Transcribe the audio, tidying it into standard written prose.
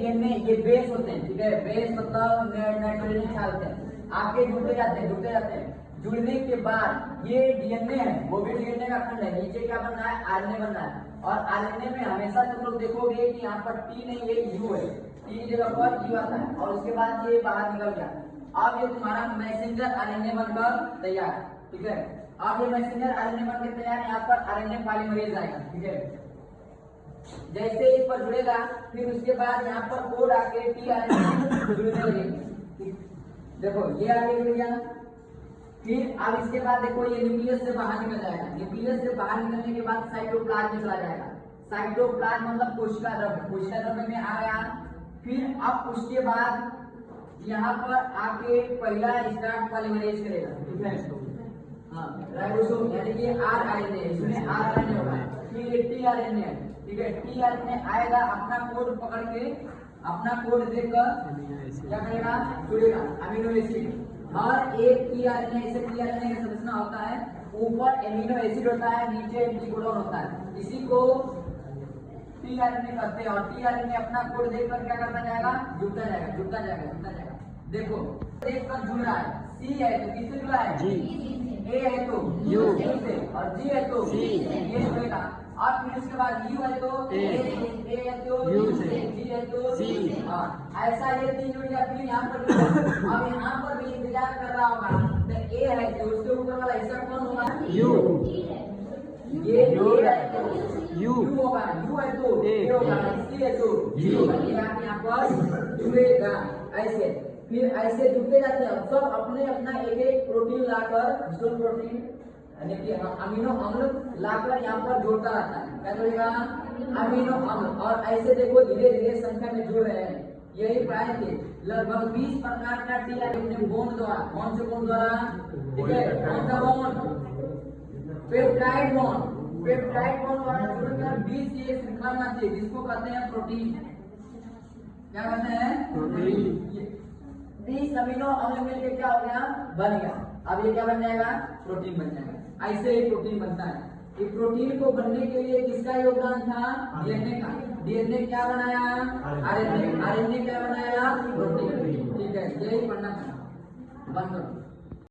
DNA ये base होते हैं, ठीक है, बेस मतलब नाइट्रोजन छालते हैं, आपके जुड़ते जाते हैं। जुड़ने के बाद ये डीएनए है, वो भी डीएनए का खंड है, नीचे क्या बन रहा है, आरएनए बन रहा है। और आरएनए में हमेशा तुम लोग देखोगे कि यहाँ पर टी नहीं, ये यू है, टी की जगह पर यू आता है, और उसके बाद ये बाहर निकल गया। अब ये तुम्हारा मैसेंजर आरएनए बनकर तैयार, ठीक है। अब ये मैसेंजर आरएनए बनकर तैयार, यहाँ पर आरएनए पॉलीमरेज आएगा, ठीक है। जैसे इस पर जुड़ेगा, फिर उसके बाद यहाँ पर कोड आके टीआरएनए जुड़ने लगेंगे। देखो ये आगे जुड़ गया, फिर अब इसके बाद देखो ये न्यूक्लियस से बाहर निकल जाएगा। न्यूक्लियस से बाहर निकलने के बाद साइटोप्लाज्म में चला जाएगा। साइटोप्लाज्म मतलब कोशिका द्रव्य, कोशिका द्रव्य में आ गया। फिर अब उसके बाद यहाँ पर आके पहला स्टार्ट पॉलीमरेज करेगा, ठीक है। हाँ, राइबोसोम यानी कि आरएनए, इसमें आरएनए होगा। फिर ये टीआरएनए, ठीक है, टीआरएनए आएगा, अपना कोड पकड़ के, अपना कोड देखकर क्या करेगा, जुड़ेगा अमीनो एसिड। हर एक टीआरएनए ऐसे टीआरएनए का संरचना होता है, ऊपर एमिनो एसिड होता है, नीचे एंटीकोडॉन होता है, इसी को टीआरएनए कहते हैं। और टीआरएनए अपना कोड देखकर क्या करता जाएगा, जुड़ता जाएगा। देखो देखकर जुड़ रहा है, सी है तो किससे जुड़ा है, जी, ए है तो यू से, और जी है तो सी, ये जुड़ेगा। और फिर उसके बाद यू है तो ए है तो यू से, जी है तो सी, हाँ ऐसा ये तीन जुड़ गया। फिर यहाँ पर अब यहाँ पर भी इंतजार कर रहा होगा, तो ए है तो उसके ऊपर वाला हिस्सा कौन होगा, यू, ये यू होगा, यू है तो ए होगा, सी है तो जी होगा। ये यहाँ पर जुड़ेगा ऐसे, फिर ऐसे जुड़ते जाते हैं। सब अपने अपना एक एक प्रोटीन लाकर, जिसको प्रोटीन यानी कि अमीनो अम्ल लाकर यहाँ पर जोड़ता रहता है, क्या जोड़ेगा, अमीनो अम्ल। और ऐसे देखो धीरे धीरे संख्या में जुड़ रहे हैं। यही प्राय थे लगभग 20 प्रकार का टीआरएनए बॉन्ड द्वारा, कौन से बॉन्ड द्वारा, ठीक है, कौन सा बॉन्ड, पेप्टाइड बॉन्ड द्वारा जुड़कर 20 की एक श्रृंखला बनाती है, जिसको कहते हैं प्रोटीन। क्या कहते हैं, प्रोटीन। 20 अमीनो अम्ल मिलकर क्या हो गया, बन गया। अब ये क्या बन जाएगा, प्रोटीन बन जाएगा। ऐसे ही प्रोटीन बनता है। ये प्रोटीन को बनने के लिए किसका योगदान था, डीएनए का। डीएनए क्या बनाया, आरएनए क्या बनाया, प्रोटीन, ठीक है। यही पढ़ना था, बंद करो।